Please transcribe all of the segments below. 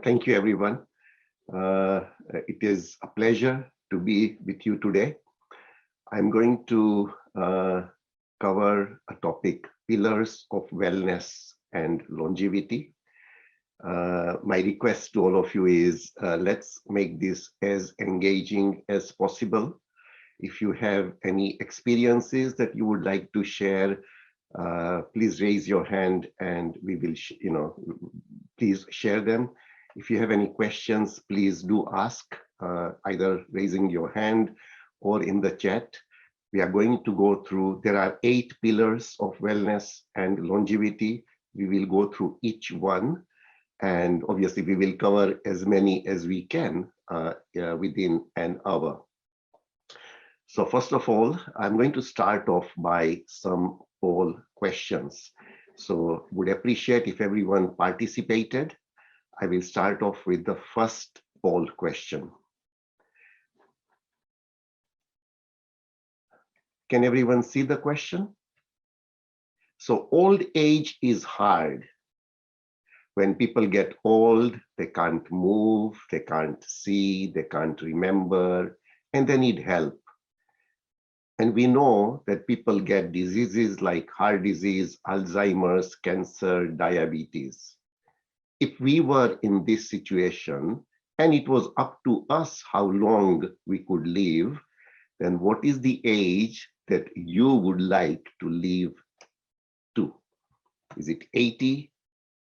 Thank you, everyone. It is a pleasure to be with you today. I'm going to cover a topic, pillars of wellness and longevity. My request to all of you is let's make this as engaging as possible. If you have any experiences that you would like to share, please raise your hand and we will, please share them. If you have any questions, please do ask, either raising your hand or in the chat. We are going to go through, there are 8 pillars of wellness and longevity. We will go through each one. And obviously we will cover as many as we can within an hour. So first of all, I'm going to start off by some poll questions. So would appreciate if everyone participated. I will start off with the first poll question. Can everyone see the question? So old age is hard. When people get old, they can't move, they can't see, they can't remember, and they need help. And we know that people get diseases like heart disease, Alzheimer's, cancer, diabetes. If we were in this situation and it was up to us how long we could live, then what is the age that you would like to live to? Is it 80,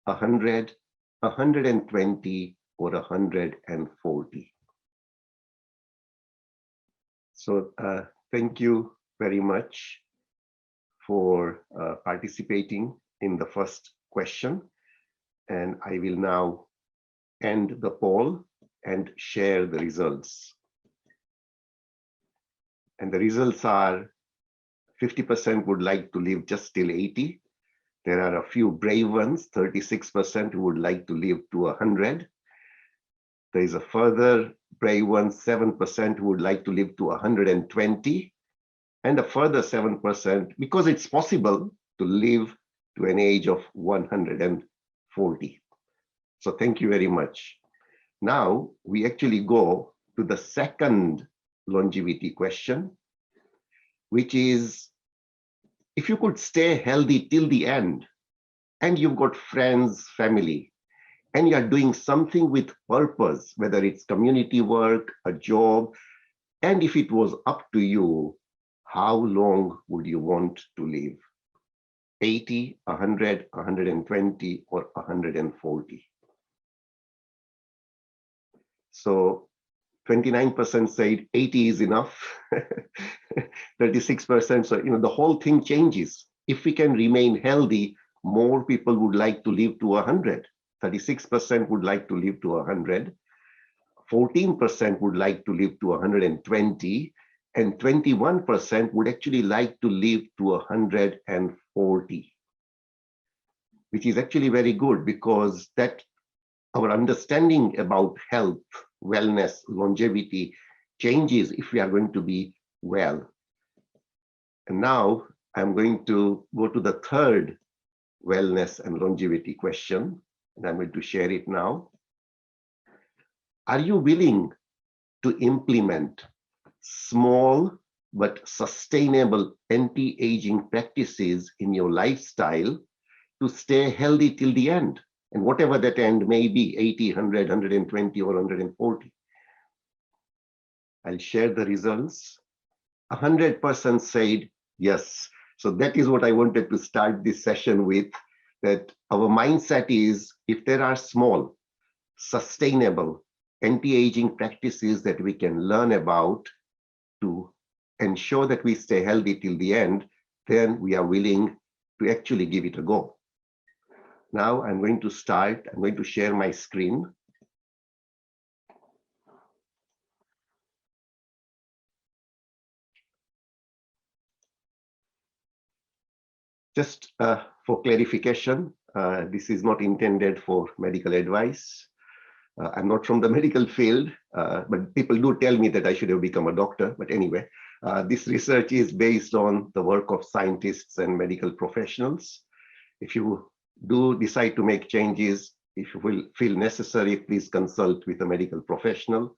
100, 120, or 140? So thank you very much for participating in the first question. And I will now end the poll and share the results. And the results are 50% would like to live just till 80. There are a few brave ones, 36% who would like to live to 100. There is a further brave one, 7% who would like to live to 120. And a further 7%, because it's possible to live to an age of 140. So thank you very much. Now we actually go to the second longevity question, which is, if you could stay healthy till the end, and you've got friends, family, and you're doing something with purpose, whether it's community work, a job, and if it was up to you, how long would you want to live? 80, 100, 120, or 140? So 29% said 80 is enough. 36%, so the whole thing changes. If we can remain healthy, more people would like to live to 100. 36% would like to live to 100. 14% would like to live to 120. And 21% would actually like to live to 140, which is actually very good, because that our understanding about health, wellness, longevity changes if we are going to be well. And now I'm going to go to the third wellness and longevity question, and I'm going to share it now. Are you willing to implement small but sustainable anti-aging practices in your lifestyle to stay healthy till the end? And whatever that end may be, 80, 100, 120, or 140. I'll share the results. 100% said yes. So that is what I wanted to start this session with, that our mindset is, if there are small, sustainable anti-aging practices that we can learn about to ensure that we stay healthy till the end, then we are willing to actually give it a go. Now I'm going to start, I'm going to share my screen. Just for clarification, this is not intended for medical advice. I'm not from the medical field, but people do tell me that I should have become a doctor. But anyway, this research is based on the work of scientists and medical professionals. If you do decide to make changes, If you will feel necessary, please consult with a medical professional.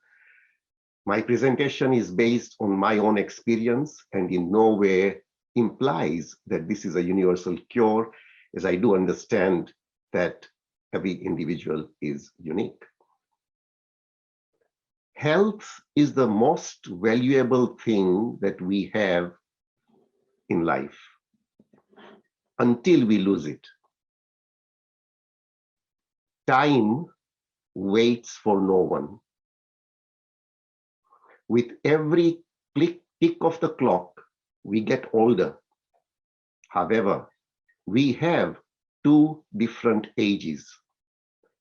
My presentation is based on my own experience and in no way implies that this is a universal cure, as I do understand that every individual is unique. Health is the most valuable thing that we have in life until we lose it. Time waits for no one. With every tick of the clock, we get older. However, we have two different ages.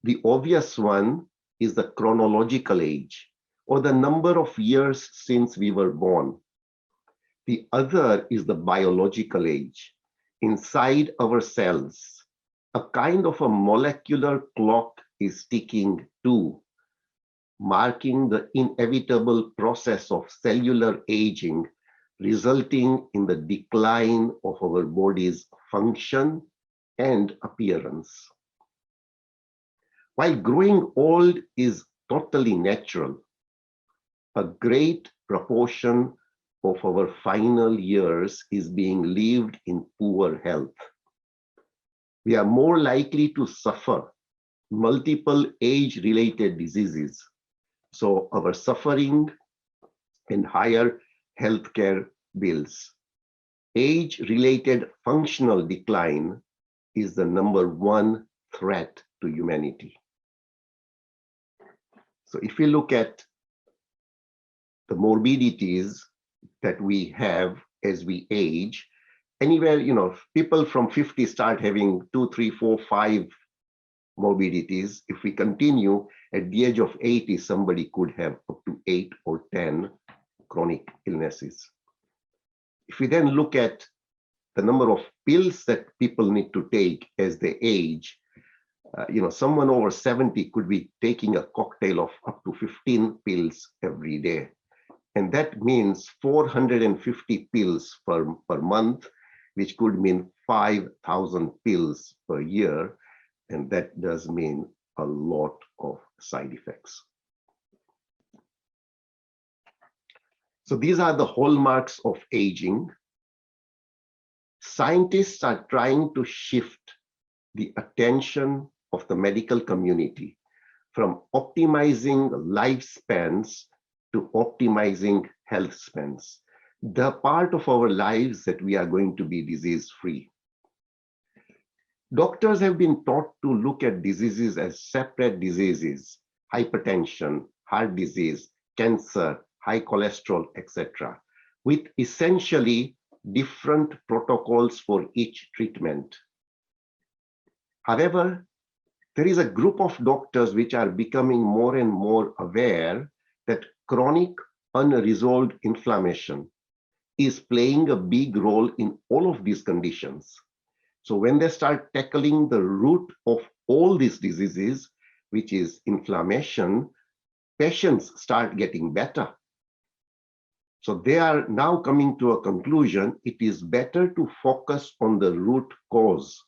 The obvious one is the chronological age, or the number of years since we were born. The other is the biological age. Inside our cells, a kind of a molecular clock is ticking too, marking the inevitable process of cellular aging, resulting in the decline of our body's function and appearance. While growing old is totally natural, a great proportion of our final years is being lived in poor health. We are more likely to suffer multiple age-related diseases, so our suffering and higher healthcare bills. Age-related functional decline is the number one threat to humanity. So if we look at the morbidities that we have as we age, anywhere, people from 50 start having 2, 3, 4, 5 morbidities. If we continue, at the age of 80, somebody could have up to 8 or 10 chronic illnesses. If we then look at the number of pills that people need to take as they age, someone over 70 could be taking a cocktail of up to 15 pills every day. And that means 450 pills per month, which could mean 5,000 pills per year. And that does mean a lot of side effects. So these are the hallmarks of aging. Scientists are trying to shift the attention of the medical community from optimizing lifespans to optimizing health spans, the part of our lives that we are going to be disease-free. Doctors have been taught to look at diseases as separate diseases: hypertension, heart disease, cancer, high cholesterol, etc., with essentially different protocols for each treatment. However, there is a group of doctors which are becoming more and more aware that chronic unresolved inflammation is playing a big role in all of these conditions. So when they start tackling the root of all these diseases, which is inflammation, patients start getting better. So they are now coming to a conclusion: it is better to focus on the root cause.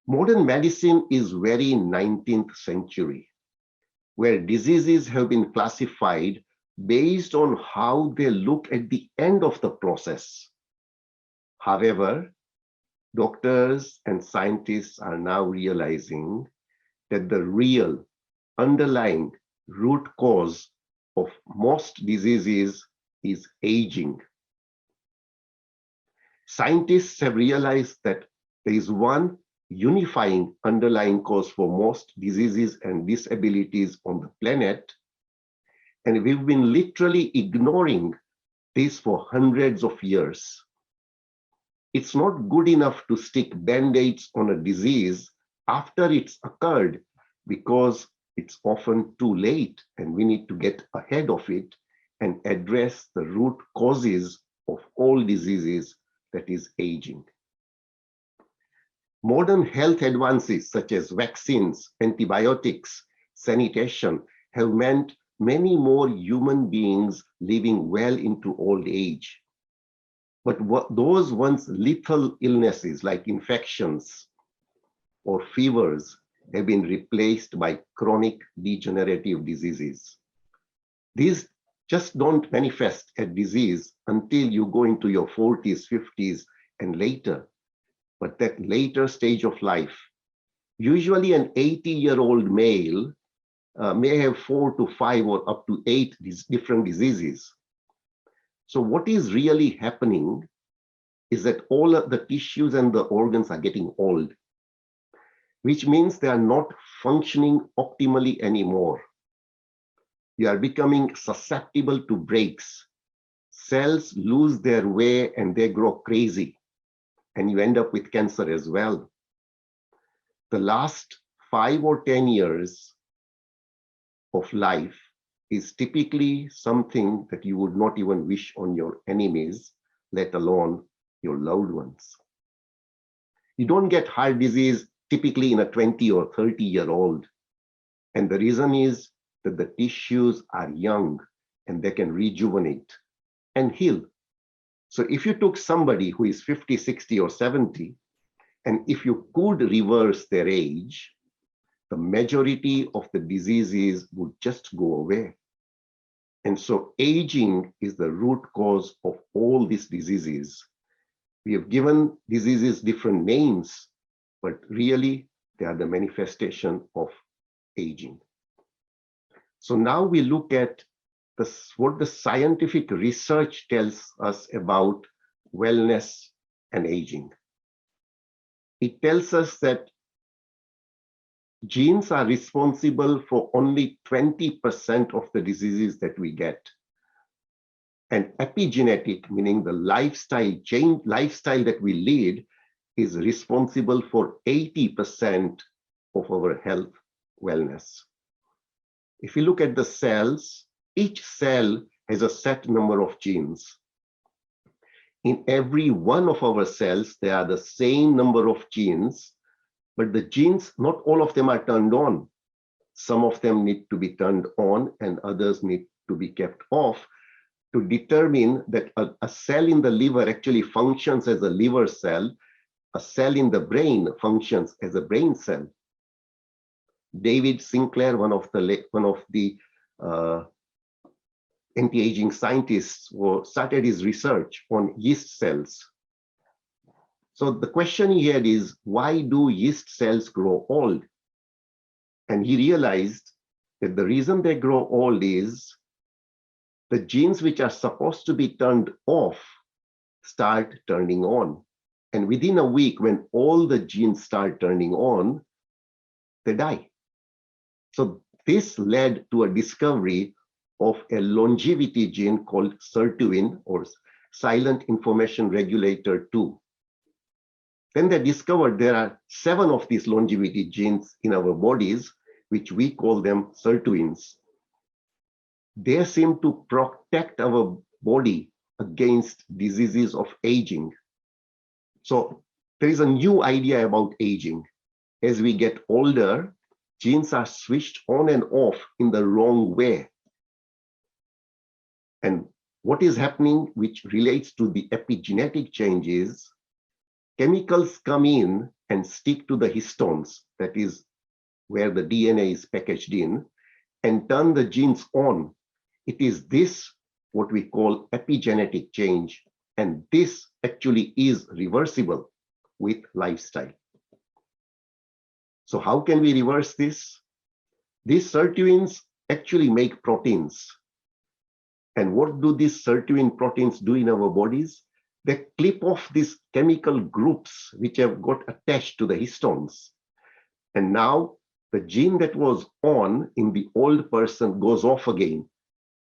Modern medicine is very 19th century, where diseases have been classified based on how they look at the end of the process. However, doctors and scientists are now realizing that the real underlying root cause of most diseases is aging. Scientists have realized that there is one unifying underlying cause for most diseases and disabilities on the planet, and we've been literally ignoring this for hundreds of years. It's not good enough to stick band-aids on a disease after it's occurred, because it's often too late and we need to get ahead of it and address the root causes of all diseases, that is aging. Modern health advances such as vaccines, antibiotics, sanitation have meant many more human beings living well into old age. But those once lethal illnesses like infections or fevers have been replaced by chronic degenerative diseases. These just don't manifest as disease until you go into your 40s, 50s, and later. But that later stage of life, usually an 80-year-old male may have 4 to 5 or up to 8 different diseases. So what is really happening is that all of the tissues and the organs are getting old, which means they are not functioning optimally anymore. You are becoming susceptible to breaks. Cells lose their way and they grow crazy, and you end up with cancer as well. The last 5 or 10 years of life is typically something that you would not even wish on your enemies, let alone your loved ones. You don't get heart disease typically in a 20 or 30-year-old. And the reason is that the tissues are young and they can rejuvenate and heal. So if you took somebody who is 50, 60, or 70, and if you could reverse their age, the majority of the diseases would just go away. And so aging is the root cause of all these diseases. We have given diseases different names, but really they are the manifestation of aging. So now we look at what the scientific research tells us about wellness and aging. It tells us that genes are responsible for only 20% of the diseases that we get. And epigenetic, meaning the lifestyle that we lead, is responsible for 80% of our health wellness. If you look at the cells, each cell has a set number of genes. In every one of our cells, there are the same number of genes, but the genes, not all of them are turned on. Some of them need to be turned on and others need to be kept off to determine that a cell in the liver actually functions as a liver cell, a cell in the brain functions as a brain cell. David Sinclair, one of the anti-aging scientists, started his research on yeast cells. So the question he had is, why do yeast cells grow old? And he realized that the reason they grow old is the genes which are supposed to be turned off start turning on. And within a week, when all the genes start turning on, they die. So this led to a discovery of a longevity gene called sirtuin, or silent information regulator 2. Then they discovered there are 7 of these longevity genes in our bodies, which we call them sirtuins. They seem to protect our body against diseases of aging. So there is a new idea about aging. As we get older, genes are switched on and off in the wrong way. And what is happening, which relates to the epigenetic changes, chemicals come in and stick to the histones, that is where the DNA is packaged in, and turn the genes on. It is this what we call epigenetic change, and this actually is reversible with lifestyle. So how can we reverse this? These sirtuins actually make proteins. And what do these sirtuin proteins do in our bodies? They clip off these chemical groups which have got attached to the histones. And now the gene that was on in the old person goes off again.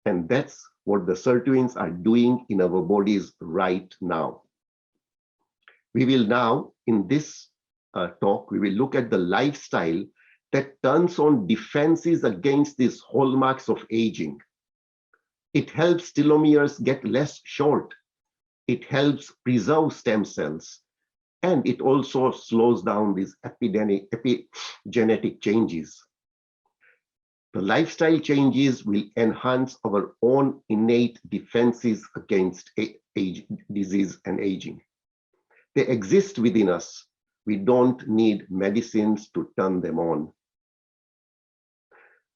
And that's what the sirtuins are doing in our bodies right now. We will now, in this talk, we will look at the lifestyle that turns on defenses against these hallmarks of aging. It helps telomeres get less short. It helps preserve stem cells. And it also slows down these epigenetic changes. The lifestyle changes will enhance our own innate defenses against disease and aging. They exist within us. We don't need medicines to turn them on.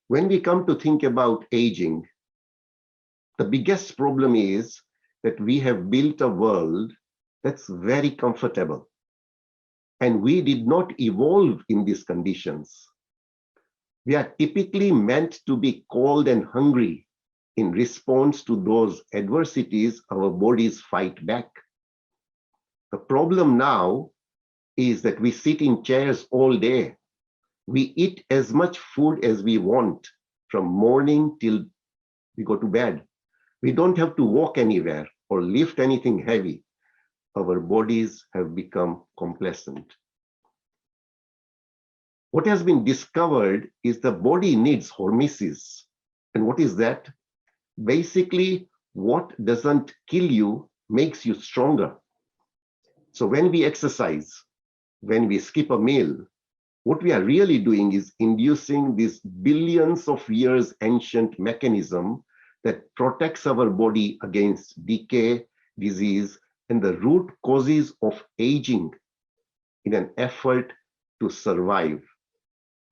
When we come to think about aging, the biggest problem is that we have built a world that's very comfortable. And we did not evolve in these conditions. We are typically meant to be cold and hungry. In response to those adversities, our bodies fight back. The problem now is that we sit in chairs all day. We eat as much food as we want from morning till we go to bed. We don't have to walk anywhere or lift anything heavy. Our bodies have become complacent. What has been discovered is the body needs hormesis. And what is that? Basically, what doesn't kill you makes you stronger. So when we exercise, when we skip a meal, what we are really doing is inducing this billions of years ancient mechanism that protects our body against decay, disease, and the root causes of aging in an effort to survive.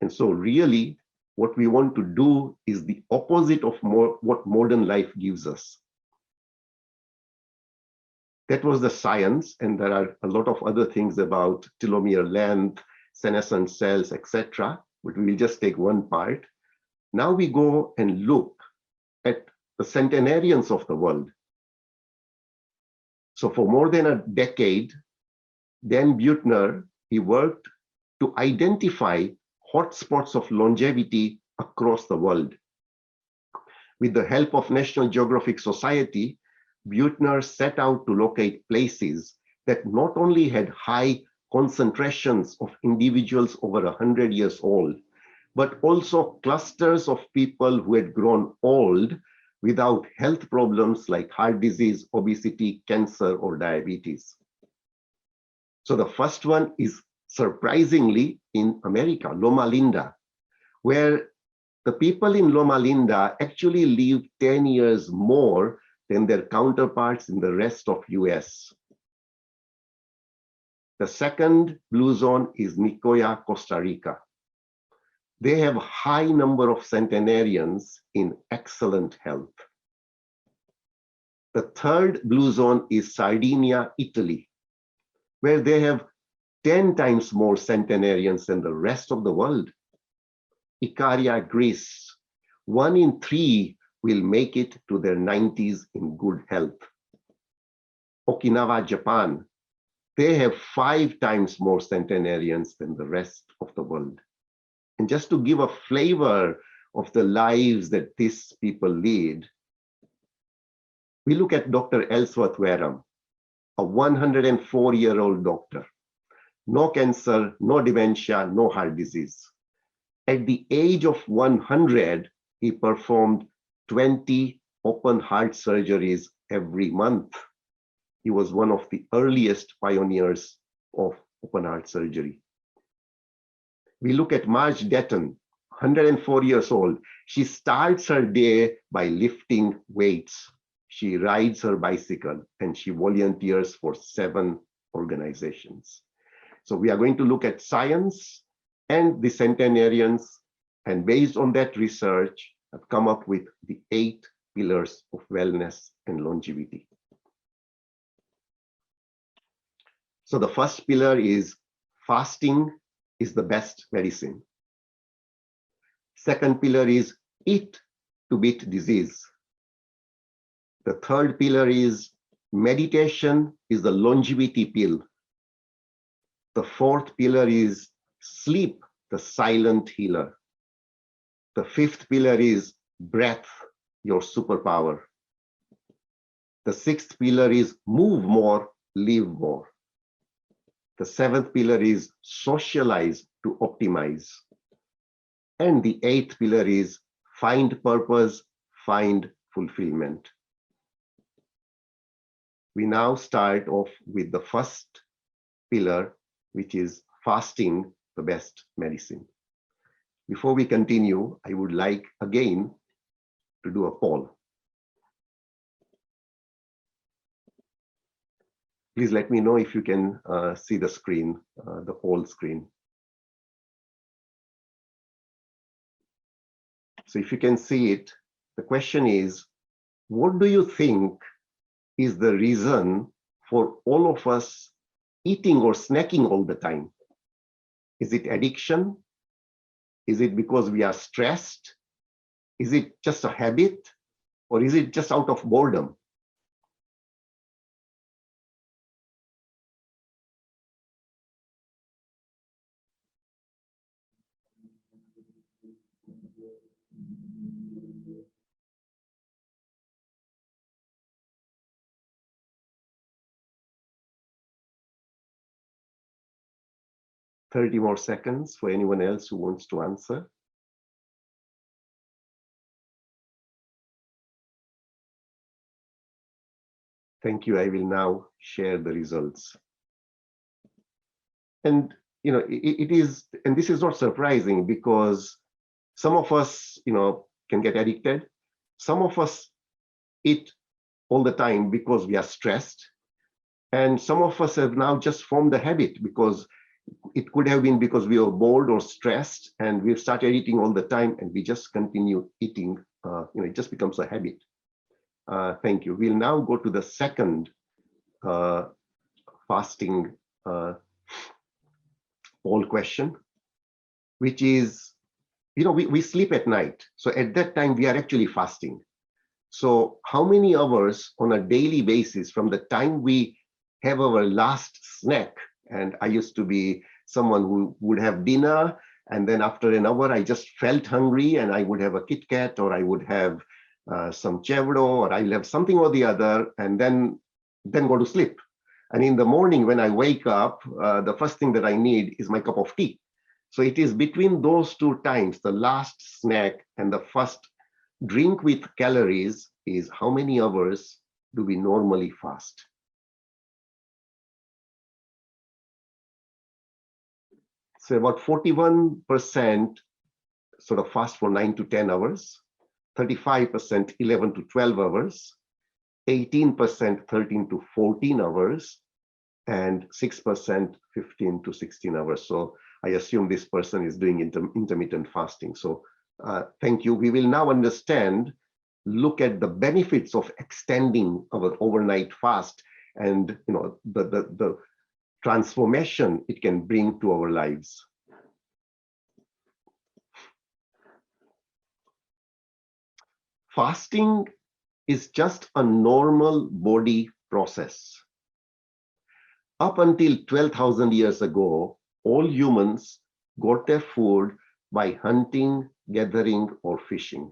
And so really, what we want to do is the opposite of what modern life gives us. That was the science, and there are a lot of other things about telomere length, senescent cells, etc. But we'll just take one part. Now we go and look at the centenarians of the world. So for more than a decade, Dan Buettner, he worked to identify hotspots of longevity across the world. With the help of National Geographic Society, Buettner set out to locate places that not only had high concentrations of individuals over 100 years old, but also clusters of people who had grown old without health problems like heart disease, obesity, cancer, or diabetes. So the first one is surprisingly in America, Loma Linda, where the people in Loma Linda actually live 10 years more than their counterparts in the rest of US. The second blue zone is Nicoya, Costa Rica. They have a high number of centenarians in excellent health. The third blue zone is Sardinia, Italy, where they have 10 times more centenarians than the rest of the world. Ikaria, Greece, 1 in 3 will make it to their 90s in good health. Okinawa, Japan, they have 5 times more centenarians than the rest of the world. And just to give a flavor of the lives that these people lead, we look at Dr. Ellsworth Wareham, a 104-year-old doctor. No cancer, no dementia, no heart disease. At the age of 100, he performed 20 open heart surgeries every month. He was one of the earliest pioneers of open heart surgery. We look at Marge Detton, 104 years old. She starts her day by lifting weights. She rides her bicycle and she volunteers for 7 organizations. So we are going to look at science and the centenarians, and based on that research, I've come up with the 8 pillars of wellness and longevity. So the first pillar is fasting is the best medicine. Second pillar is eat to beat disease. The third pillar is meditation is the longevity pill. The fourth pillar is sleep, the silent healer. The fifth pillar is breath, your superpower. The sixth pillar is move more, live more. The seventh pillar is socialize to optimize. And the eighth pillar is find purpose, find fulfillment. We now start off with the first pillar, which is fasting, the best medicine. Before we continue, I would like again to do a poll. Please let me know if you can see the screen, the whole screen. So if you can see it, the question is, what do you think is the reason for all of us eating or snacking all the time? Is it addiction? Is it because we are stressed? Is it just a habit? Or is it just out of boredom? Thirty more seconds for anyone else who wants to answer. Thank you. I will now share the results. And it is, and this is not surprising, because some of us can get addicted. Some of us eat all the time because we are stressed, and some of us have now just formed a habit, because it could have been because we were bored or stressed, and we've started eating all the time, and we just continue eating. It just becomes a habit. Thank you. We'll now go to the second fasting poll question, which is, we sleep at night. So at that time, we are actually fasting. So how many hours on a daily basis from the time we have our last snack? And I used to be someone who would have dinner, and then after an hour, I just felt hungry, and I would have a Kit Kat, or I would have some chevro, or I'll have something or the other, and then go to sleep. And in the morning, when I wake up, the first thing that I need is my cup of tea. So it is between those two times, the last snack and the first drink with calories, is how many hours do we normally fast? So about 41% sort of fast for 9 to 10 hours, 35% 11 to 12 hours, 18% 13 to 14 hours, and 6% 15 to 16 hours. So I assume this person is doing intermittent fasting. So thank you. We will now look at the benefits of extending our overnight fast, and the transformation it can bring to our lives. Fasting is just a normal body process. Up until 12,000 years ago, all humans got their food by hunting, gathering, or fishing.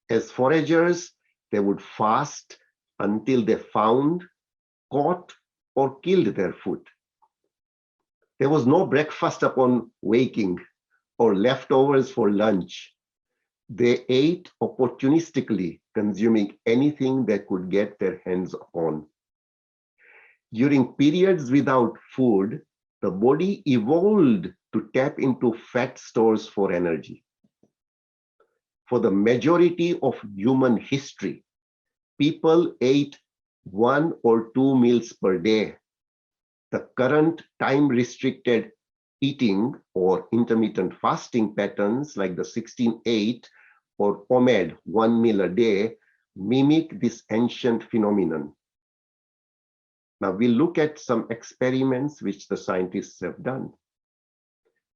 As foragers, they would fast until they found, caught, or killed their food. There was no breakfast upon waking or leftovers for lunch. They ate opportunistically, consuming anything they could get their hands on. During periods without food, the body evolved to tap into fat stores for energy. For the majority of human history, people ate 1 or 2 meals per day. The current time-restricted eating or intermittent fasting patterns, like the 16-8 or POMAD, 1 meal a day, mimic this ancient phenomenon. Now we'll look at some experiments which the scientists have done.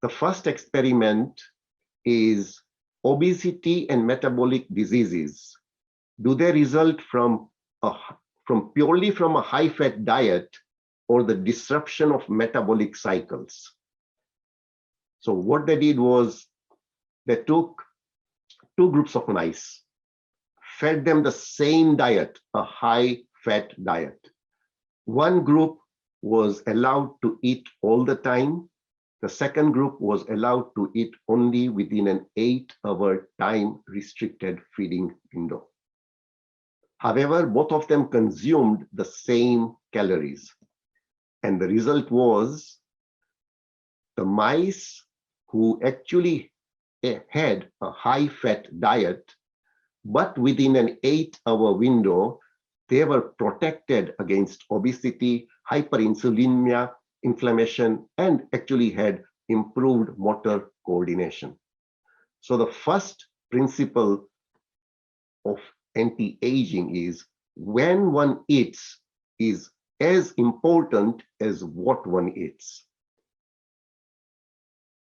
The first experiment is obesity and metabolic diseases. Do they result from purely from a high-fat diet, or the disruption of metabolic cycles? So what they did was they took 2 groups of mice, fed them the same diet, a high-fat diet. One group was allowed to eat all the time. The second group was allowed to eat only within an 8-hour time-restricted feeding window. However, both of them consumed the same calories. And the result was the mice who actually had a high-fat diet, but within an 8-hour window, they were protected against obesity, hyperinsulinemia, inflammation, and actually had improved motor coordination. So the first principle of anti-aging is when one eats is as important as what one eats.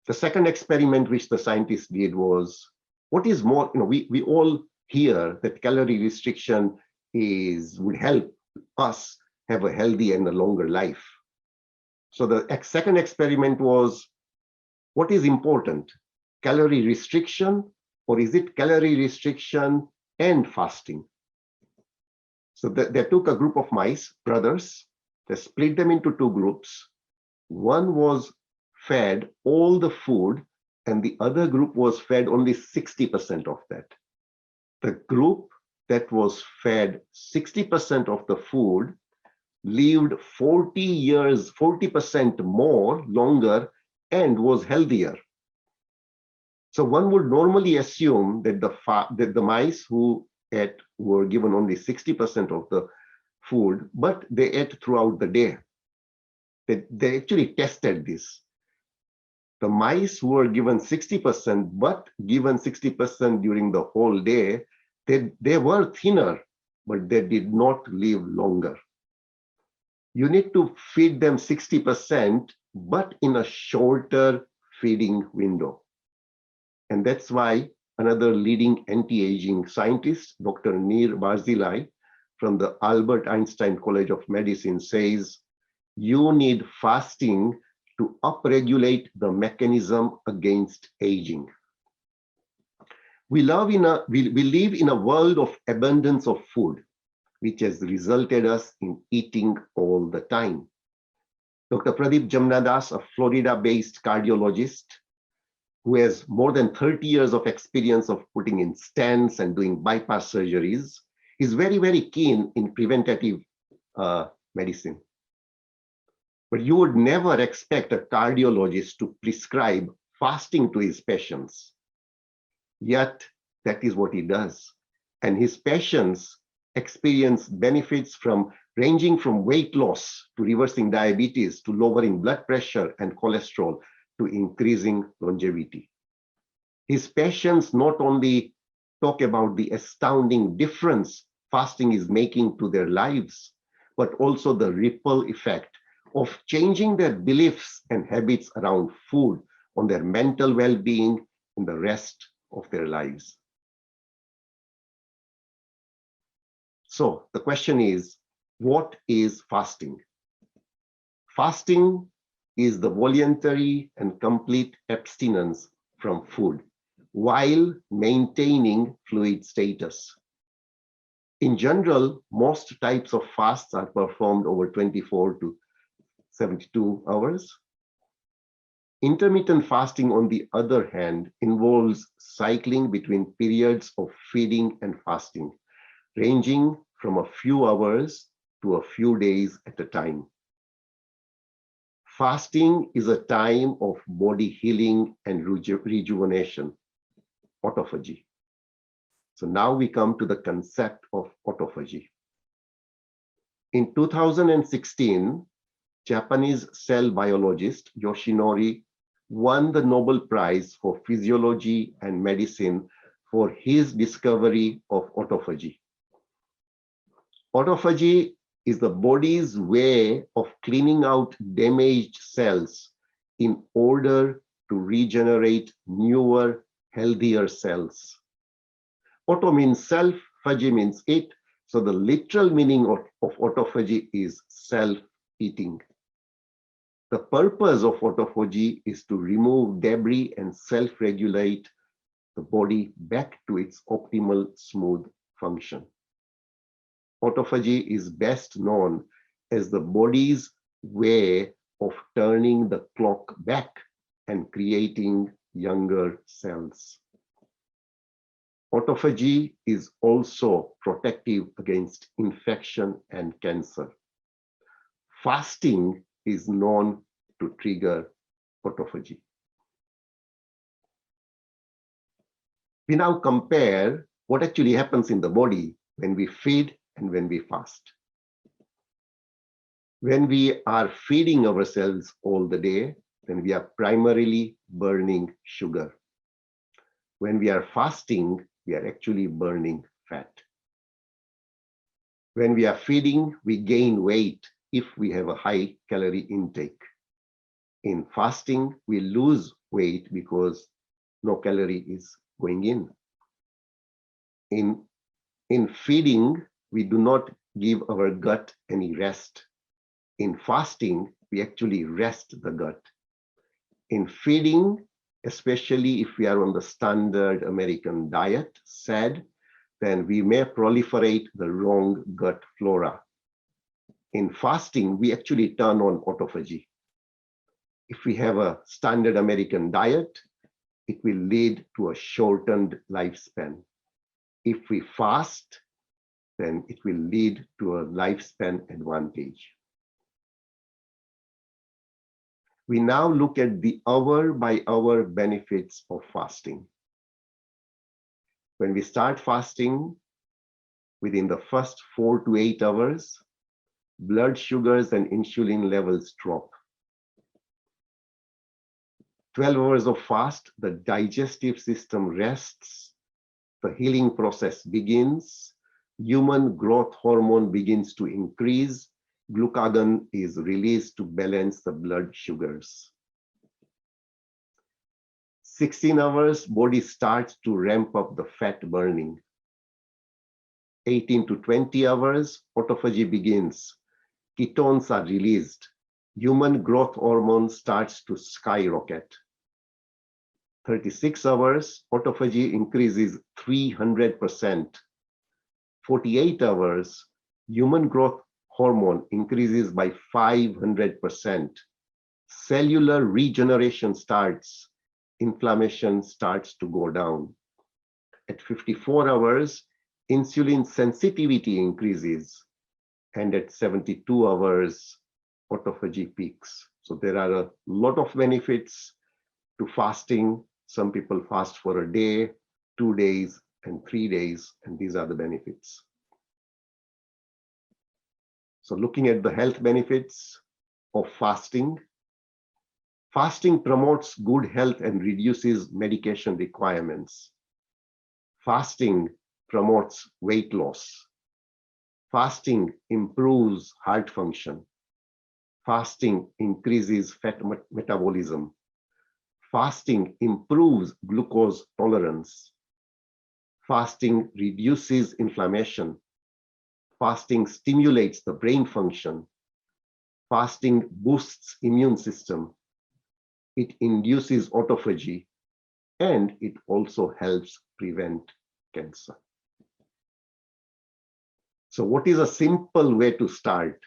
The second experiment which the scientists did was, what is more, we all hear that calorie restriction would help us have a healthy and a longer life. So the second experiment was, what is important, calorie restriction, or is it calorie restriction and fasting? So they took a group of mice, brothers, they split them into two groups. One was fed all the food and the other group was fed only 60% of that. The group that was fed 60% of the food lived 40 years, 40% more longer, and was healthier. So one would normally assume that the mice who were given only 60% of the food, but they ate throughout the day. They actually tested this. The mice who were given 60%, but given 60% during the whole day, they were thinner, but they did not live longer. You need to feed them 60%, but in a shorter feeding window. And that's why another leading anti-aging scientist, Dr. Nir Barzilai from the Albert Einstein College of Medicine says, you need fasting to upregulate the mechanism against aging. We live in a world of abundance of food, which has resulted us in eating all the time. Dr. Pradeep Jamnadas, a Florida-based cardiologist who has more than 30 years of experience of putting in stents and doing bypass surgeries, is very, very keen in preventative medicine. But you would never expect a cardiologist to prescribe fasting to his patients. Yet, that is what he does. And his patients experience benefits ranging from weight loss to reversing diabetes to lowering blood pressure and cholesterol to increasing longevity. His patients not only talk about the astounding difference fasting is making to their lives, but also the ripple effect of changing their beliefs and habits around food on their mental well-being in the rest of their lives. So the question is, what is fasting? Fasting is the voluntary and complete abstinence from food while maintaining fluid status. In general, most types of fasts are performed over 24 to 72 hours. Intermittent fasting, on the other hand, involves cycling between periods of feeding and fasting, ranging from a few hours to a few days at a time. Fasting is a time of body healing and rejuvenation, autophagy. So now we come to the concept of autophagy. In 2016, Japanese cell biologist Yoshinori won the Nobel Prize for Physiology and Medicine for his discovery of autophagy. Autophagy is the body's way of cleaning out damaged cells in order to regenerate newer, healthier cells. Auto means self, phagy means eat, so the literal meaning of autophagy is self-eating. The purpose of autophagy is to remove debris and self-regulate the body back to its optimal smooth function. Autophagy is best known as the body's way of turning the clock back and creating younger cells. Autophagy is also protective against infection and cancer. Fasting is known to trigger autophagy. We now compare what actually happens in the body when we feed and when we fast. When we are feeding ourselves all the day, then we are primarily burning sugar. When we are fasting, we are actually burning fat. When we are feeding, we gain weight if we have a high calorie intake. In fasting, we lose weight because no calorie is going in. In feeding, we do not give our gut any rest. In fasting, we actually rest the gut. In feeding, especially if we are on the standard American diet, SAD, then we may proliferate the wrong gut flora. In fasting, we actually turn on autophagy. If we have a standard American diet, it will lead to a shortened lifespan. If we fast, then it will lead to a lifespan advantage. We now look at the hour-by-hour benefits of fasting. When we start fasting, within the first 4 to 8 hours, blood sugars and insulin levels drop. 12 hours of fast, the digestive system rests, the healing process begins, human growth hormone begins to increase, glucagon is released to balance the blood sugars. 16 hours, body starts to ramp up the fat burning. 18 to 20 hours, autophagy begins. Ketones are released. Human growth hormone starts to skyrocket. 36 hours, autophagy increases 300%. 48 hours, human growth hormone increases by 500%. Cellular regeneration starts. Inflammation starts to go down. At 54 hours, insulin sensitivity increases. And at 72 hours, autophagy peaks. So there are a lot of benefits to fasting. Some people fast for a day, 2 days, and 3 days, and these are the benefits. So looking at the health benefits of fasting, fasting promotes good health and reduces medication requirements. Fasting promotes weight loss. Fasting improves heart function. Fasting increases fat metabolism. Fasting improves glucose tolerance. Fasting reduces inflammation. Fasting stimulates the brain function. Fasting boosts immune system. It induces autophagy, and it also helps prevent cancer. So what is a simple way to start?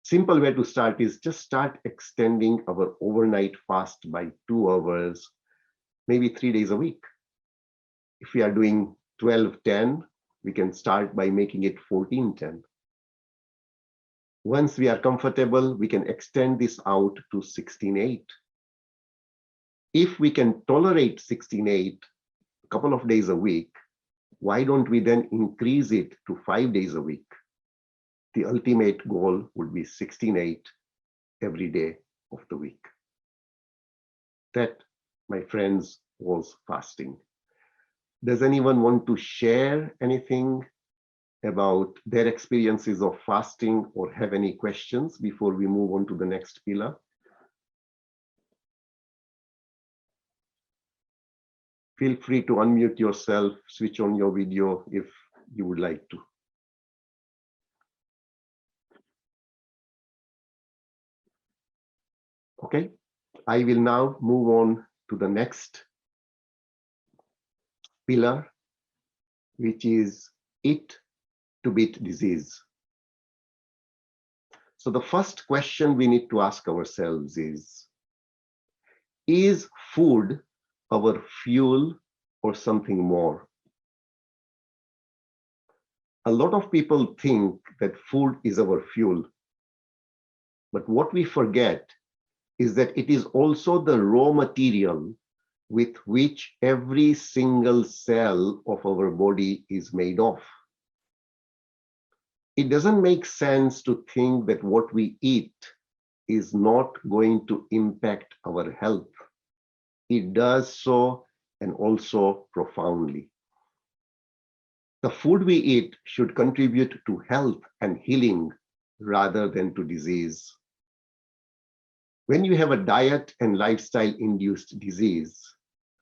Simple way to start is just start extending our overnight fast by 2 hours, maybe 3 days a week. If we are doing 12-10, we can start by making it 14-10. Once we are comfortable, we can extend this out to 16-8. If we can tolerate 16-8 a couple of days a week, why don't we then increase it to 5 days a week? The ultimate goal would be 16-8 every day of the week. That, my friends, was fasting. Does anyone want to share anything about their experiences of fasting or have any questions before we move on to the next pillar? Feel free to unmute yourself, switch on your video if you would like to. Okay, I will now move on to the next pillar, which is eat to beat disease. So the first question we need to ask ourselves is food our fuel or something more? A lot of people think that food is our fuel, but what we forget is that it is also the raw material with which every single cell of our body is made of. it doesn't make sense to think that what we eat is not going to impact our health. It does so, and also profoundly. The food we eat should contribute to health and healing rather than to disease. When you have a diet and lifestyle-induced disease,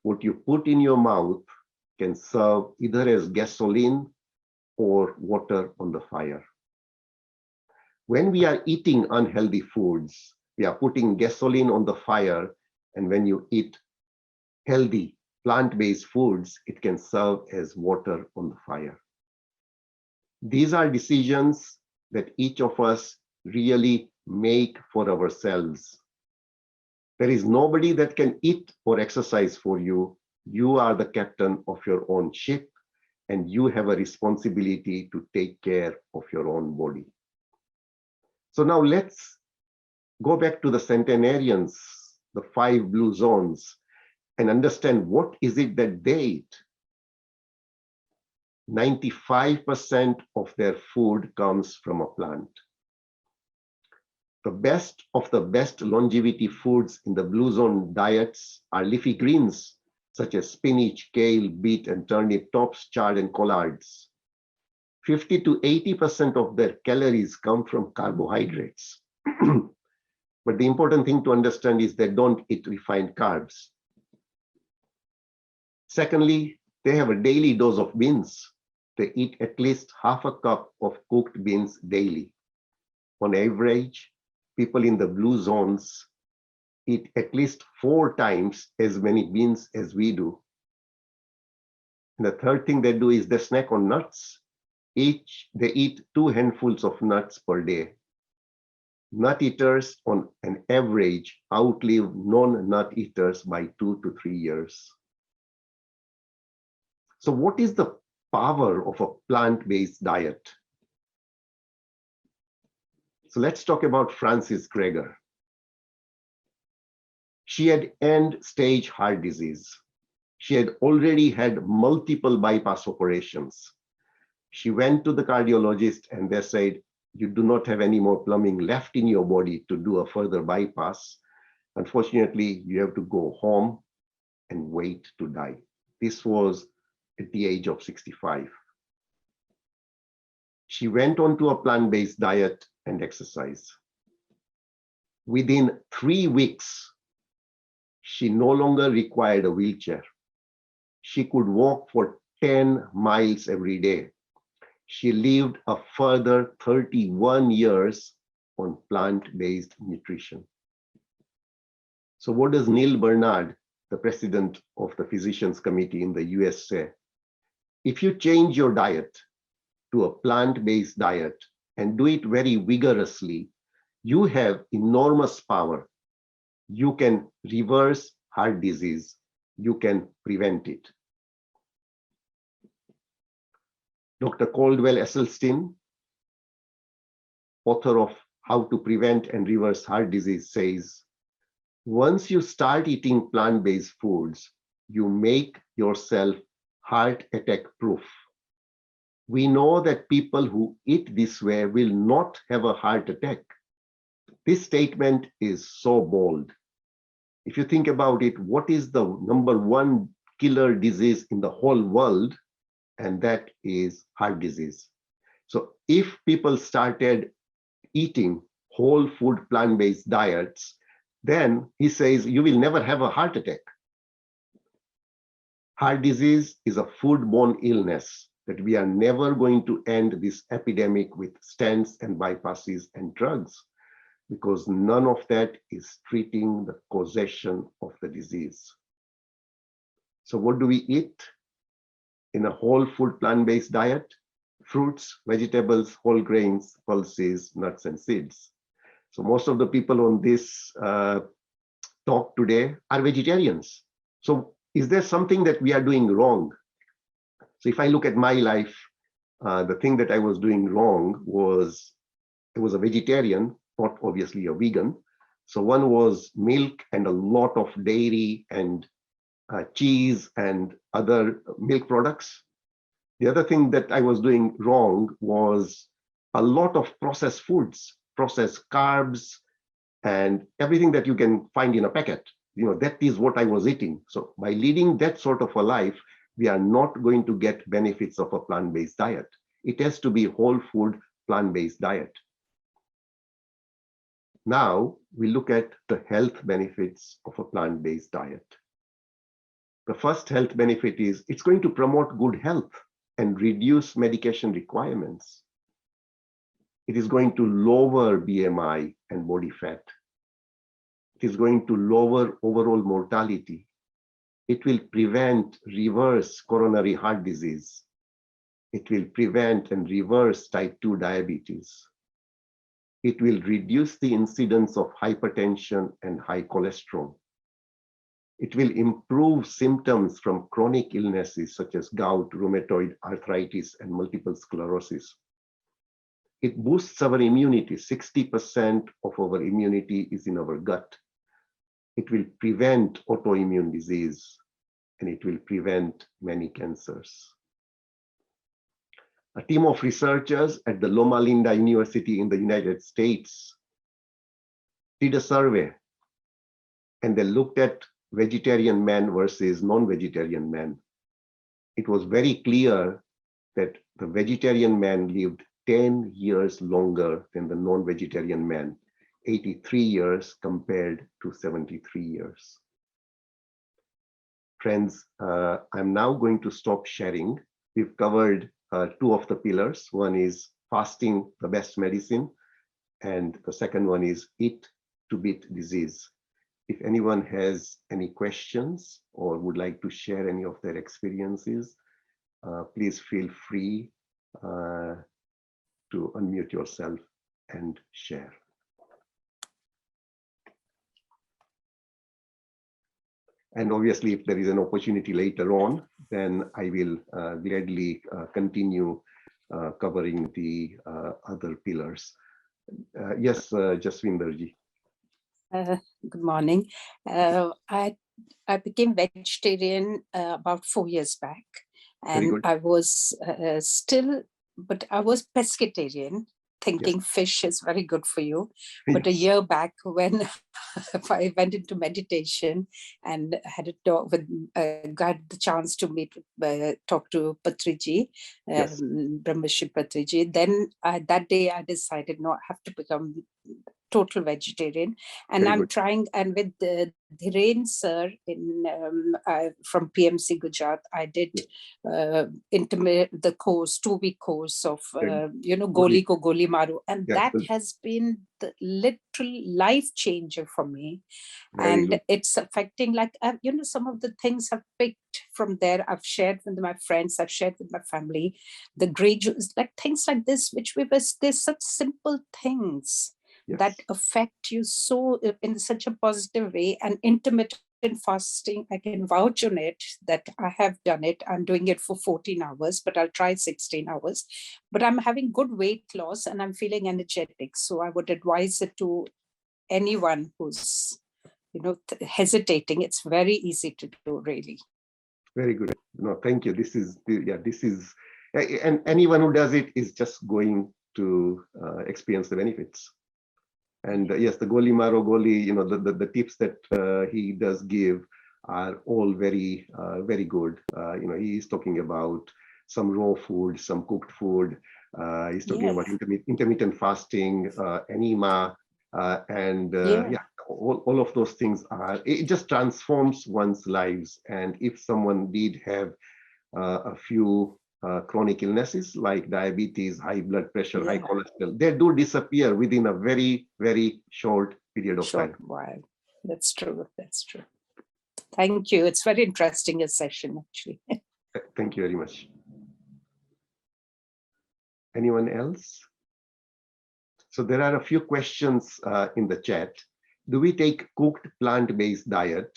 what you put in your mouth can serve either as gasoline or water on the fire. When we are eating unhealthy foods, we are putting gasoline on the fire, and when you eat healthy plant-based foods, it can serve as water on the fire. These are decisions that each of us really make for ourselves. There is nobody that can eat or exercise for you. You are the captain of your own ship, and you have a responsibility to take care of your own body. So now let's go back to the centenarians, the 5 blue zones, and understand what is it that they eat. 95% of their food comes from a plant. The best of the best longevity foods in the blue zone diets are leafy greens, such as spinach, kale, beet, and turnip tops, chard, and collards. 50 to 80% of their calories come from carbohydrates. But the important thing to understand is they don't eat refined carbs. Secondly, they have a daily dose of beans. They eat at least half a cup of cooked beans daily. On average, people in the blue zones eat at least 4 times as many beans as we do. And the third thing they do is they snack on nuts. They eat 2 handfuls of nuts per day. Nut eaters on an average outlive non-nut eaters by 2 to 3 years. So what is the power of a plant-based diet? So let's talk about Frances Greger. She had end-stage heart disease. She had already had multiple bypass operations. She went to the cardiologist and they said, you do not have any more plumbing left in your body to do a further bypass. Unfortunately, you have to go home and wait to die. This was at the age of 65. She went on to a plant-based diet and exercise. Within 3 weeks, she no longer required a wheelchair. She could walk for 10 miles every day. She lived a further 31 years on plant-based nutrition. So what does Neil Bernard, the president of the Physicians Committee in the US, say? If you change your diet to a plant-based diet and do it very vigorously, you have enormous power. You can reverse heart disease. You can prevent it. Dr. Caldwell Esselstyn, author of How to Prevent and Reverse Heart Disease, says, once you start eating plant-based foods, you make yourself heart attack proof. We know that people who eat this way will not have a heart attack. This statement is so bold. If you think about it, what is the #1 killer disease in the whole world? And that is heart disease. So if people started eating whole food plant-based diets, then he says you will never have a heart attack. Heart disease is a foodborne illness that we are never going to end this epidemic with stents and bypasses and drugs, because none of that is treating the causation of the disease. So what do we eat in a whole food plant-based diet? Fruits, vegetables, whole grains, pulses, nuts, and seeds. So most of the people on this talk today are vegetarians. So is there something that we are doing wrong? So if I look at my life, the thing that I was doing wrong was I was a vegetarian, not obviously a vegan. So one was milk and a lot of dairy and cheese and other milk products. The other thing that I was doing wrong was a lot of processed foods, processed carbs, and everything that you can find in a packet. That is what I was eating. So by leading that sort of a life, we are not going to get benefits of a plant-based diet. It has to be whole food, plant-based diet. Now we look at the health benefits of a plant-based diet. The first health benefit is it's going to promote good health and reduce medication requirements. It is going to lower BMI and body fat. It is going to lower overall mortality. It will reverse coronary heart disease. It will prevent and reverse type 2 diabetes. It will reduce the incidence of hypertension and high cholesterol. It will improve symptoms from chronic illnesses such as gout, rheumatoid arthritis, and multiple sclerosis. It boosts our immunity. 60% of our immunity is in our gut. It will prevent autoimmune disease, and it will prevent many cancers. A team of researchers at the Loma Linda University in the United States did a survey, and they looked at vegetarian men versus non-vegetarian men. It was very clear that the vegetarian man lived 10 years longer than the non-vegetarian man, 83 years compared to 73 years. Friends, I'm now going to stop sharing. We've covered two of the pillars. One is fasting, the best medicine, and the second one is eat to beat disease. If anyone has any questions or would like to share any of their experiences, please feel free to unmute yourself and share. And obviously, if there is an opportunity later on, then I will gladly continue covering the other pillars. Yes, Jaswinderji. Good morning. I became vegetarian about 4 years back, and I was but I was pescatarian, thinking fish is very good for you. But a year back, when I went into meditation and had a talk with, got the chance to talk to Patriji, Brahmashi Patriji, then that day I decided, no, I have to become total vegetarian, and I'm trying. And with Dhiren sir from PMC Gujarat, I did the course, 2-week course of Goli Ko Goli Maru, and that has been the literal life changer for me. And it's affecting, like, some of the things I've picked from there. I've shared with my friends, I've shared with my family, the graduates, like things like this, there's such simple things that affect you so in such a positive way. And intermittent fasting, I can vouch on it that I have done it. I'm doing it for 14 hours, but I'll try 16 hours. But I'm having good weight loss and I'm feeling energetic. So I would advise it to anyone who's hesitating. It's very easy to do, really. Very good. No, thank you. This is and anyone who does it is just going to experience the benefits. And yes, the Goli Maro Goli, the tips that he does give are all very, very good. He is talking about some raw food, some cooked food. He's talking about intermittent fasting, enema, and all of those things it just transforms one's lives. And if someone did have a few chronic illnesses like diabetes, high blood pressure, high cholesterol, they do disappear within a very, very short period of time. Wow, that's true. That's true. Thank you. It's very interesting, a session, actually. Thank you very much. Anyone else? So there are a few questions in the chat. Do we take cooked plant-based diet?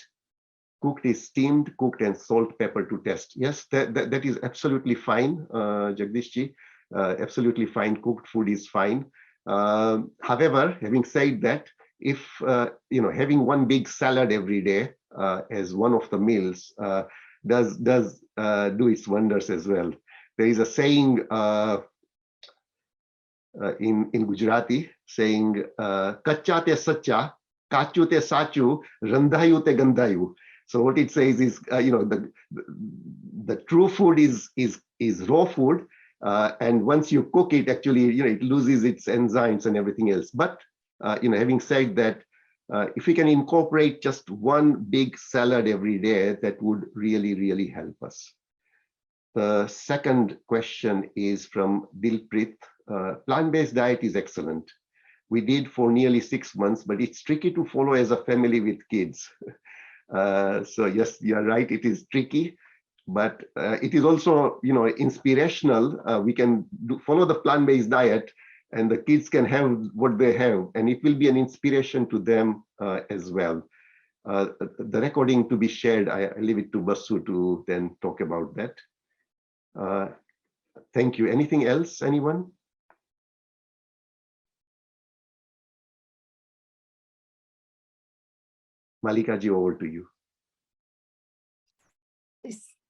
Cooked is steamed, cooked, and salt, pepper to test. Yes, that is absolutely fine, Jagdishji. Absolutely fine. Cooked food is fine. However, having said that, if having one big salad every day as one of the meals does do its wonders as well. There is a saying, in Gujarati, saying "Kacha te sacha, kachu te sachu, randayu te gandayu." So what it says is, the true food is raw food, and once you cook it, actually, it loses its enzymes and everything else. But having said that, if we can incorporate just one big salad every day, that would really, really help us. The second question is from Dilpreet. Plant-based diet is excellent. We did for nearly 6 months, but it's tricky to follow as a family with kids. So yes, you're right, it is tricky, but it is also, inspirational. We can follow the plant-based diet, and the kids can have what they have, and it will be an inspiration to them as well. The recording to be shared, I leave it to Basu to then talk about that. Thank you. Anything else, anyone? Malika ji, over to you.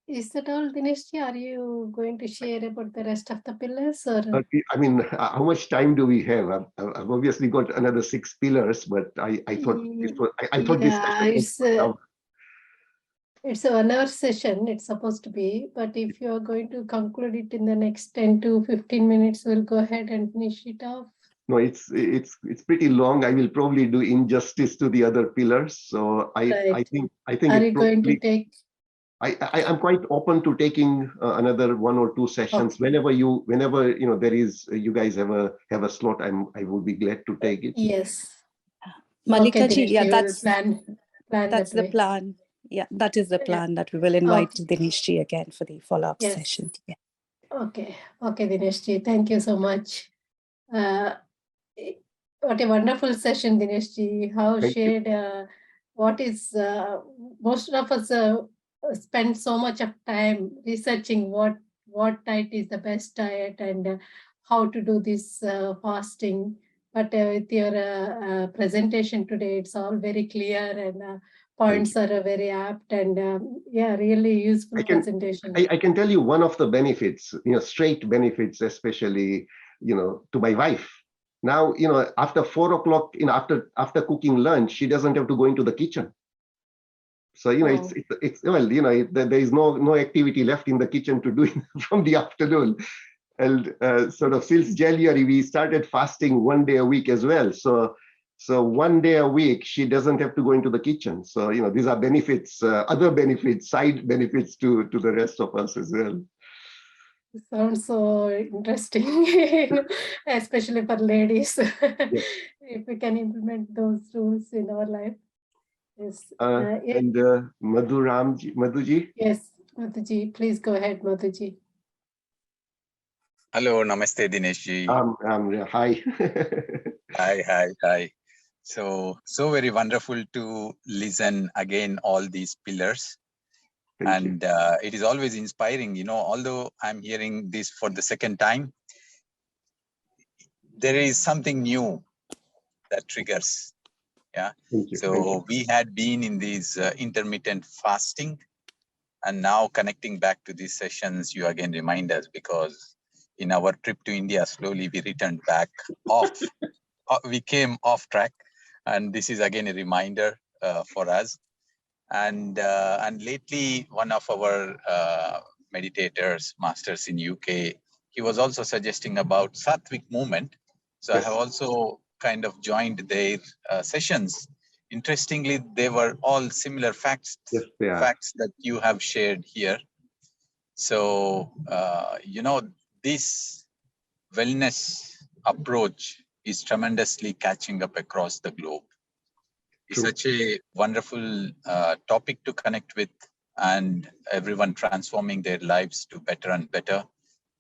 Is that all, Dinesh? Are you going to share about the rest of the pillars? Or? I mean, how much time do we have? I've obviously got another 6 pillars, but I thought it's a 1 hour session. It's supposed to be, but if you are going to conclude it in the next 10 to 15 minutes, we'll go ahead and finish it off. No, it's pretty long. I will probably do injustice to the other pillars. So I think. Are you going to take? I'm quite open to taking another 1 or 2 sessions. Okay. Whenever there is, you guys have a slot, I would be glad to take it. Yes. Malika okay, ji, Dinesh, yeah, that's the plan. Yeah, that is the plan, that we will invite Dinesh ji again for the follow-up session. Yeah. Okay, Dinesh ji, thank you so much. What a wonderful session, Dinesh ji. How shared, what is, most of us spend so much of time researching what diet is the best diet and how to do this fasting. But with your presentation today, it's all very clear and points are very apt and really useful presentation. I can tell you one of the benefits, straight benefits, especially, to my wife. Now, after 4 o'clock, after cooking lunch, she doesn't have to go into the kitchen. So, it's well, there is no activity left in the kitchen to do from the afternoon. And sort of since January, we started fasting 1 day a week as well. So 1 day a week, she doesn't have to go into the kitchen. So, these are benefits, other benefits, side benefits to the rest of us as well. Sounds so interesting, especially for ladies. Yes. If we can implement those rules in our life. Yes. And Madhuji? Yes, Madhuji, please go ahead, Madhuji. Hello, namaste, Dinesh ji. Hi. Hi. So very wonderful to listen again all these pillars. And it is always inspiring, although I'm hearing this for the second time, there is something new that triggers. Yeah. So we had been in these intermittent fasting, and now connecting back to these sessions, you again remind us, because in our trip to India, slowly we returned back off. We came off track, and this is again a reminder for us. And lately, one of our meditators, masters in UK, he was also suggesting about Sattvic movement. So yes. I have also kind of joined their sessions. Interestingly, they were all similar facts, facts that you have shared here. So, this wellness approach is tremendously catching up across the globe. It's such a wonderful topic to connect with, and everyone transforming their lives to better and better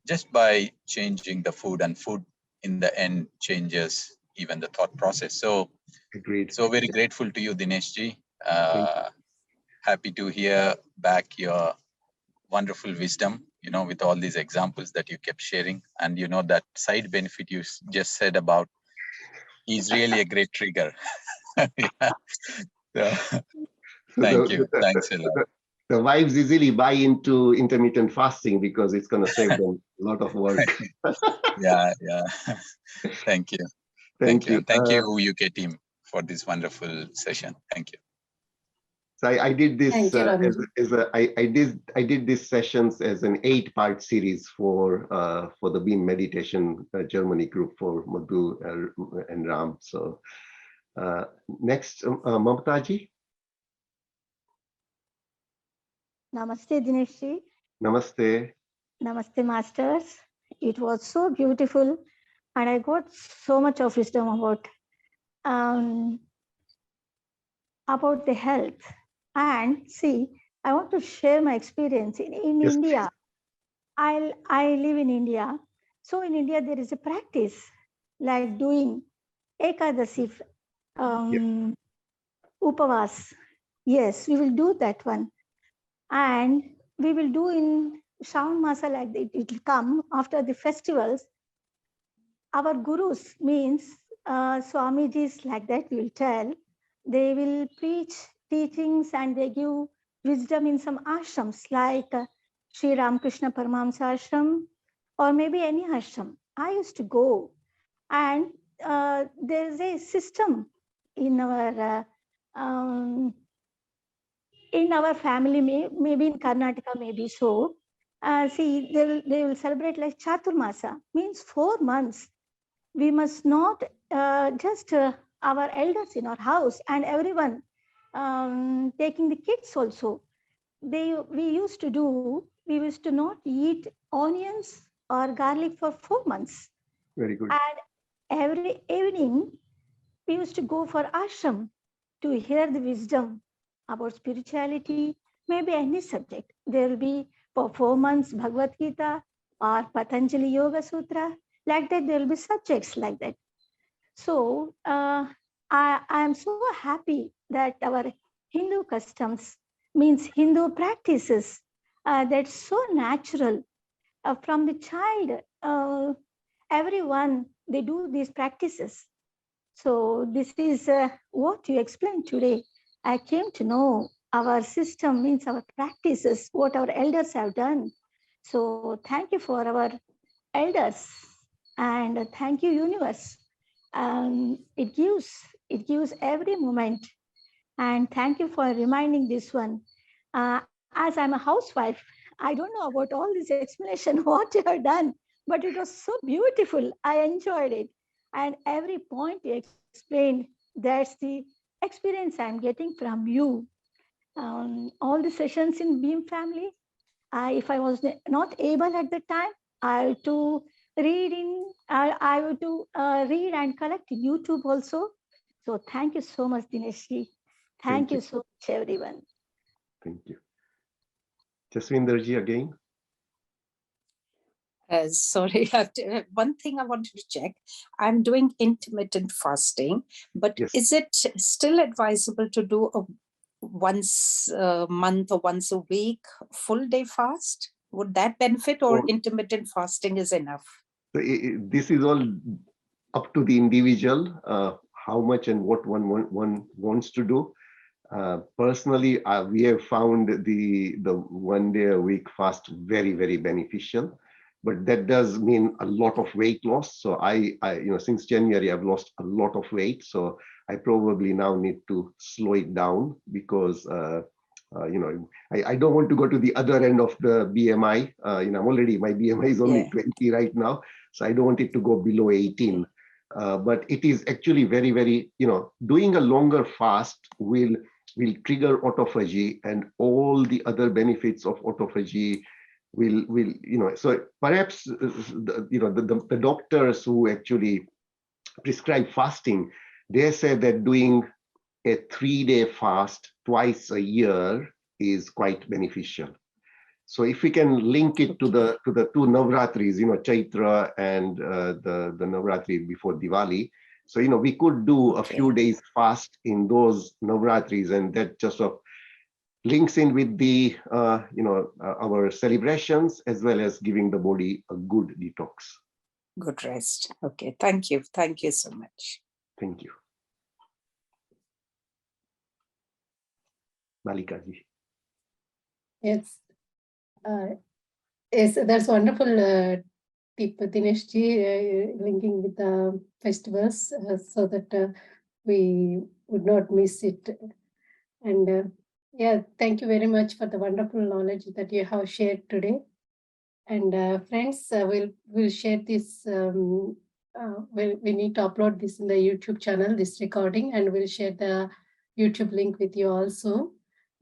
just by changing the food, and food in the end changes even the thought process. So, agreed. So very grateful to you, Dinesh ji. Happy to hear back your wonderful wisdom, with all these examples that you kept sharing. And that side benefit you just said about is really a great trigger. Yeah. So, thank you. Thanks a lot. The wives easily buy into intermittent fasting because it's going to save them a lot of work. Yeah. Thank you. Thank you. Thank you, UK team, for this wonderful session. Thank you. So I did this I did these sessions as an 8-part series for the Beam Meditation Germany group for Madhu and Ram. So next, Mamtaji. Namaste, Dinesh. Namaste. Namaste, masters. It was so beautiful, and I got so much of wisdom about the health. And see, I want to share my experience in Yes, India. I live in India. So in India, there is a practice like doing Ekadasi, Upavas. Yes, we will do that one. And we will do in Shravan Masa like that. It will come after the festivals. Our gurus means Swamijis like that, we will tell. They will preach teachings and they give wisdom in some ashrams like Sri Ramakrishna Paramahamsa ashram or maybe any ashram. I used to go, and there is a system in our family, maybe in Karnataka, maybe so. See, they will celebrate like Chaturmasa, means 4 months. We must not just our elders in our house and everyone taking the kids also. We used to not eat onions or garlic for 4 months. very good. And every evening, we used to go for ashram to hear the wisdom about spirituality, maybe any subject. There will be for 4 months Bhagavad Gita or Patanjali Yoga Sutra. Like that, there will be subjects like that. So I am so happy that our Hindu customs means Hindu practices that's so natural. From the child, everyone, they do these practices. So this is what you explained today. I came to know our system means our practices, what our elders have done. So thank you for our elders, and thank you, universe. It gives every moment. And thank you for reminding this one. As I'm a housewife, I don't know about all this explanation, what you have done, but it was so beautiful. I enjoyed it. And every point you explained, that's the experience I'm getting from you. All the sessions in Beam family, if I was not able at the time, I have to I have to read and collect YouTube also. So thank you so much, Dinesh. Thank you so much, everyone. Thank you. Jaswinderji again. Sorry, one thing I wanted to check. I'm doing intermittent fasting, but Yes. is it still advisable to do a once a month or once a week full day fast? Would that benefit, or intermittent fasting is enough? So this is all up to the individual, how much and what one wants to do. Personally, we have found the 1 day a week fast very, very beneficial, but that does mean a lot of weight loss. So I since January, I've lost a lot of weight. So I probably now need to slow it down because, I don't want to go to the other end of the BMI. I'm already, my BMI is only 20 right now. So I don't want it to go below 18. But it is actually very, very, doing a longer fast will trigger autophagy, and all the other benefits of autophagy will so perhaps the doctors who actually prescribe fasting, they say that doing a 3-day fast twice a year is quite beneficial. So if we can link it to the 2 Navratris, Chaitra and the Navratri before Diwali. So, we could do a few days fast in those Navratris, and that just sort of links in with the, our celebrations, as well as giving the body a good detox. Good rest. Okay, thank you. Thank you so much. Thank you. Malika ji. Yes. Yes, that's wonderful tip, Dinesh ji, linking with the festivals so that we would not miss it. And yeah, thank you very much for the wonderful knowledge that you have shared today. And friends, we'll share this. We need to upload this in the YouTube channel, this recording, and we'll share the YouTube link with you also.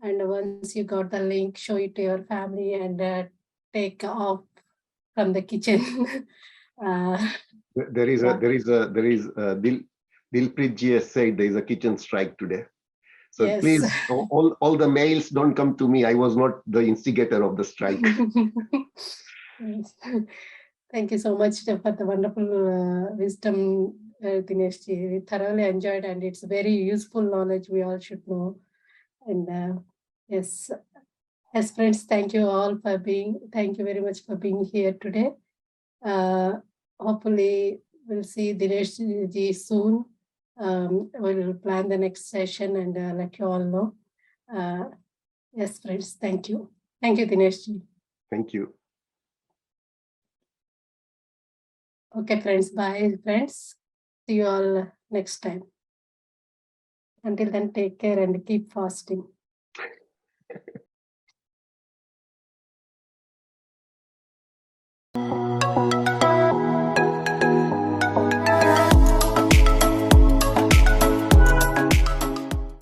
And once you got the link, show it to your family and take off from the kitchen. There is Dilpreet ji has said there is a kitchen strike today. So yes. Please, all the mails don't come to me. I was not the instigator of the strike. Yes. Thank you so much for the wonderful wisdom, Dinesh ji. We thoroughly enjoyed, and it's very useful knowledge we all should know. And yes, as friends, thank you very much for being here today. Hopefully, we'll see Dinesh ji soon. We'll plan the next session and let you all know. Yes, friends, thank you. Thank you, Dinesh ji. Thank you. Okay, friends, bye, friends. See you all next time. Until then, take care and keep fasting.